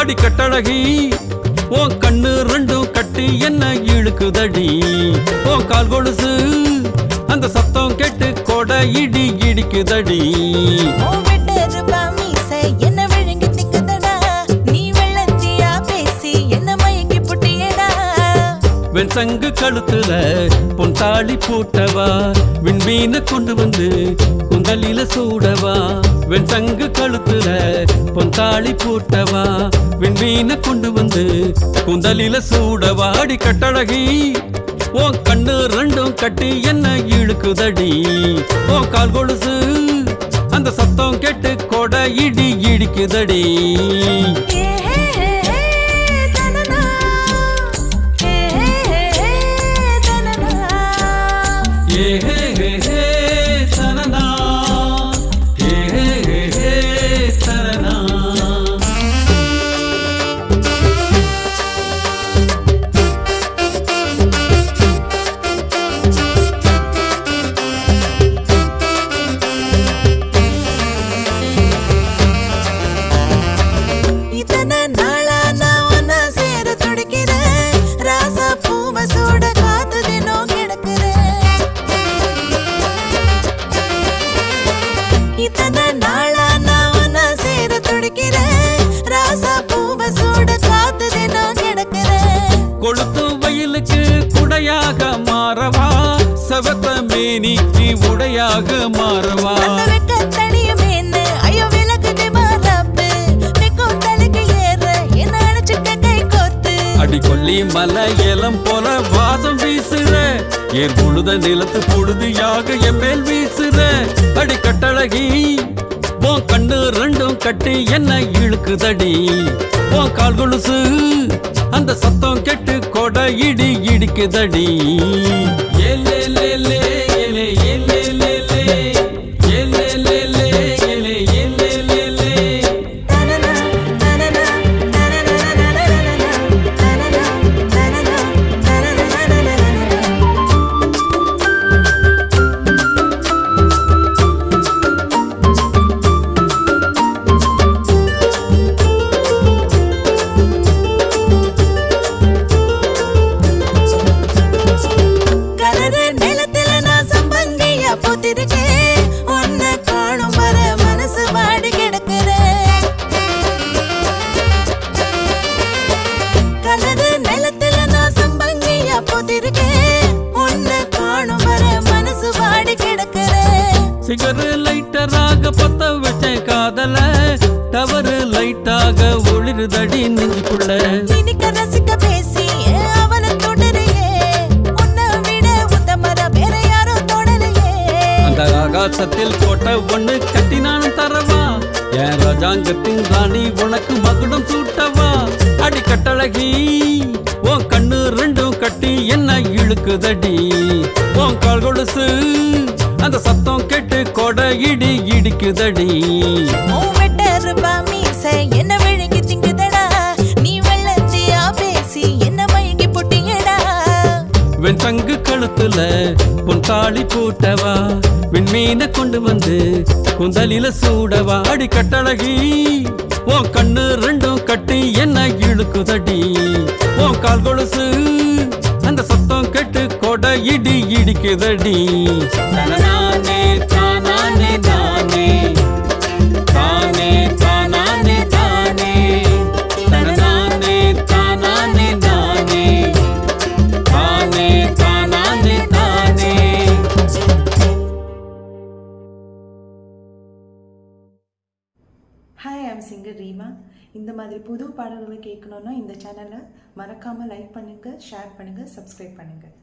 அடி கட்டழகி உன் கண்ணு ரெண்டும் கட்டி என்ன இழுக்குதடி உன் கால் கொலுசு அந்த சத்தம் கேட்டு கொடை இடி இடிக்குதடி என்ன விழுங்கி திக்குதடா நீ வெள்ளந்தியா பேசி என்ன மயங்கி புட்டியடா வெண்சங்கு கழுத்துல பொன் தாளி போட்டவா விண்மீன கொண்டு வந்து குந்தலில சூடவா வெண்சங்கு கழுத்துல பொன் தாளி போட்டவா விண்மீன கொண்டு வந்து குந்தலில சூடவா அடி கட்டழகி உன் கண்ணு ரெண்டும் கட்டி என்ன இழுக்குதடி உன் கால் கொலுசு அந்த சத்தம் கேட்டு கொடை இடி இடிக்குதடி கொளுத்து வயலுக்கு குடையாக மாறவா சவத்த மேனிக்கு உடையாக மாறவா அடி கொல்லி மலை ஏலம் போல வாசம் வீசுற ஏர் புழுத நிலத்து புழுதியாக என் மேல் வீசுற அடி கட்டழகி உன் கண்ணு ரெண்டும் கட்டி என்ன இழுக்குதடி உன் கால் கொலுசு அந்த சத்தம் கெட்டு கொடை இடி இடிக்குதடி ஏலே லே லே ஏலே ஏலே லே லே ஏலே லே லே ஏலே ஏலே லே லே சிகரு லைட்டராக பத்த வச்ச காதல டவரு லைட்டாக ஒளிருதடி நெஞ்சுக்குள்ள இனிக்க ரசிக்க பேசி அவனை தொடரையே உன்னை விட உத்தமர வேற யாரும் தொடரையே அந்த ஆகாசத்தில் கோட்டை ஒண்ணு கட்டி நான் தரவா என் ராஜாங்கத்தின் ராணி உனக்கு மகுடம் சூட்டவா அடி கட்டழகி உன் கண்ணு ரெண்டும் கட்டி என்ன இழுக்குதடி உன் கால் கொலுசு அந்த சத்தம் கேட்டு கொடை இடி இடிக்குதடி என்ன விழுங்கி திங்குதடா நீ வெள்ளந்தியா பேசி என்ன மயங்கி புட்டியடா வெண்சங்கு கழுத்துல பொன் தாளி போட்டவா விண்மீன கொண்டு வந்து குந்தலில சூடவா அடி கட்டழகி உன் கண்ணு ரெண்டும் கட்டி என்ன இழுக்குதடி உன் கால் கொலுசு அந்த சத்தம் கேட்டு கொடை இடி இடிக்குதடி தானே தானே தானே தானே தானே தானே தானே தானே தானே தானே தானே தானே. Hi, I'm singer Reema. இந்த மாதிரி புது பாடல்களை கேட்கணுன்னா இந்த சேனலை மறக்காமல் லைக் பண்ணுங்கள், ஷேர் பண்ணுங்கள், சப்ஸ்கிரைப் பண்ணுங்கள்.